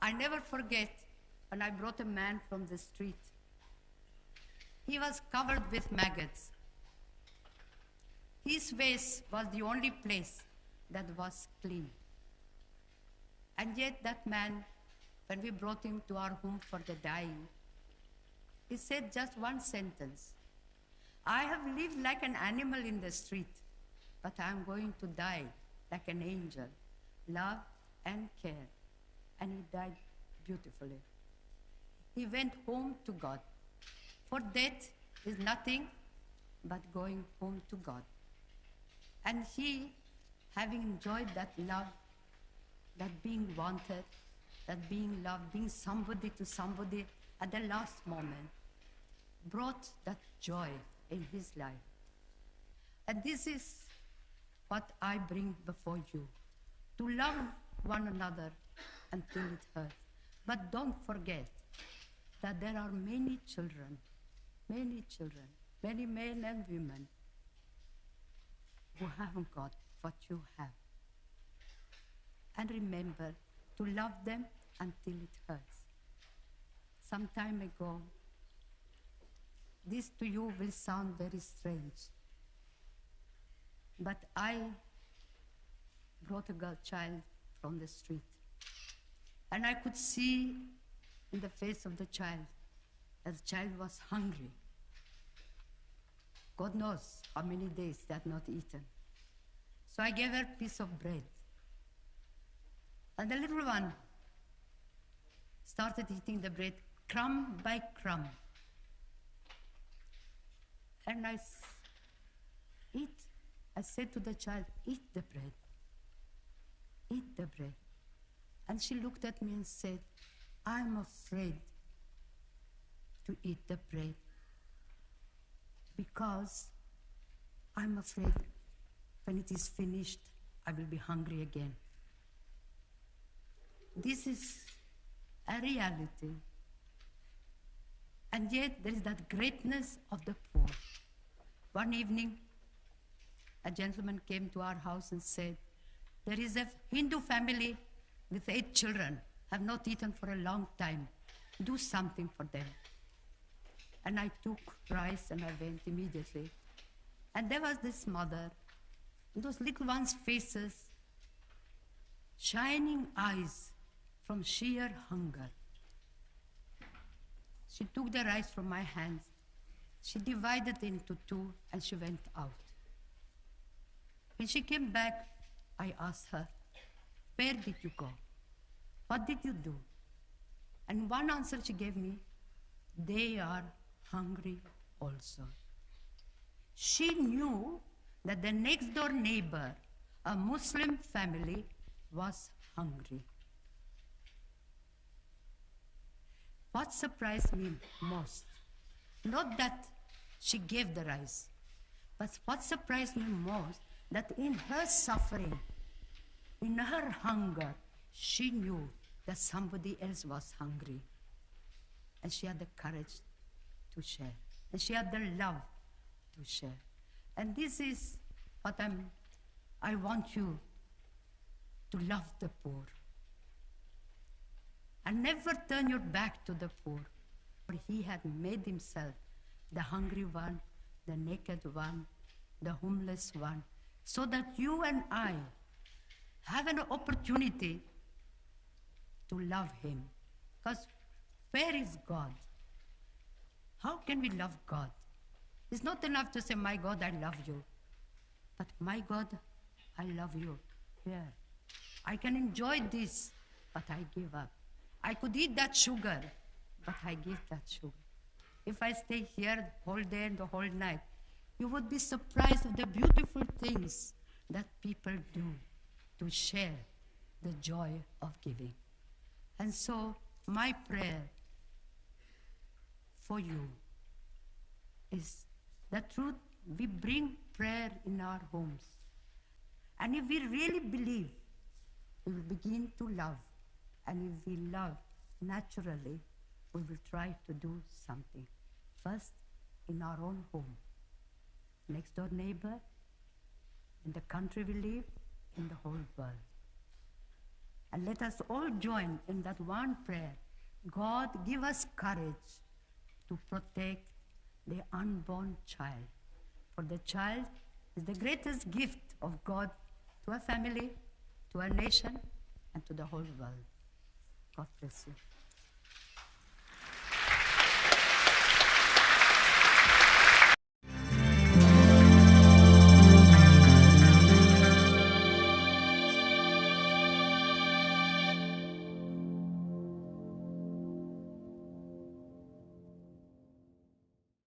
I never forget when I brought a man from the street. He was covered with maggots. His face was the only place that was clean. And yet that man, when we brought him to our home for the dying, he said just one sentence. I have lived like an animal in the street, but I am going to die like an angel, love and care. And he died beautifully. He went home to God. For death is nothing but going home to God. And he, having enjoyed that love, that being wanted, that being loved, being somebody to somebody at the last moment, brought that joy in his life. And this is what I bring before you, to love one another until it hurts. But don't forget that there are many children, many men and women who haven't got what you have. And remember to love them until it hurts. Some time ago, this to you will sound very strange, but I brought a girl child from the street, and I could see in the face of the child that the child was hungry. God knows how many days they had not eaten. So I gave her a piece of bread. And the little one started eating the bread crumb by crumb. And I said to the child, eat the bread. Eat the bread. And she looked at me and said, I'm afraid to eat the bread because I'm afraid when it is finished, I will be hungry again. This is a reality. And yet there is that greatness of the poor. One evening, a gentleman came to our house and said, there is a Hindu family with 8 children, have not eaten for a long time. Do something for them. And I took rice and I went immediately. And there was this mother, and those little ones' faces, shining eyes from sheer hunger. She took the rice from my hands. She divided it into 2 and she went out. When she came back, I asked her, where did you go? What did you do? And one answer she gave me, they are hungry also. She knew that the next door neighbor, a Muslim family, was hungry. What surprised me most, not that she gave the rice, but what surprised me most, that in her suffering, in her hunger, she knew that somebody else was hungry. And she had the courage to share. And she had the love to share. And this is what I want you to love the poor. And never turn your back to the poor. For he had made himself the hungry one, the naked one, the homeless one, so that you and I have an opportunity to love him. Because where is God? How can we love God? It's not enough to say, my God, I love you. But my God, I love you. Here. I can enjoy this, but I give up. I could eat that sugar, but I give that sugar. If I stay here the whole day and the whole night, you would be surprised of the beautiful things that people do to share the joy of giving. And so my prayer for you is that through we bring prayer in our homes. And if we really believe, we will begin to love. And if we love naturally, we will try to do something. First, in our own home, next door neighbor, in the country we live, in the whole world. And let us all join in that one prayer. God, give us courage to protect the unborn child. For the child is the greatest gift of God to a family, to a nation, and to the whole world. God bless you.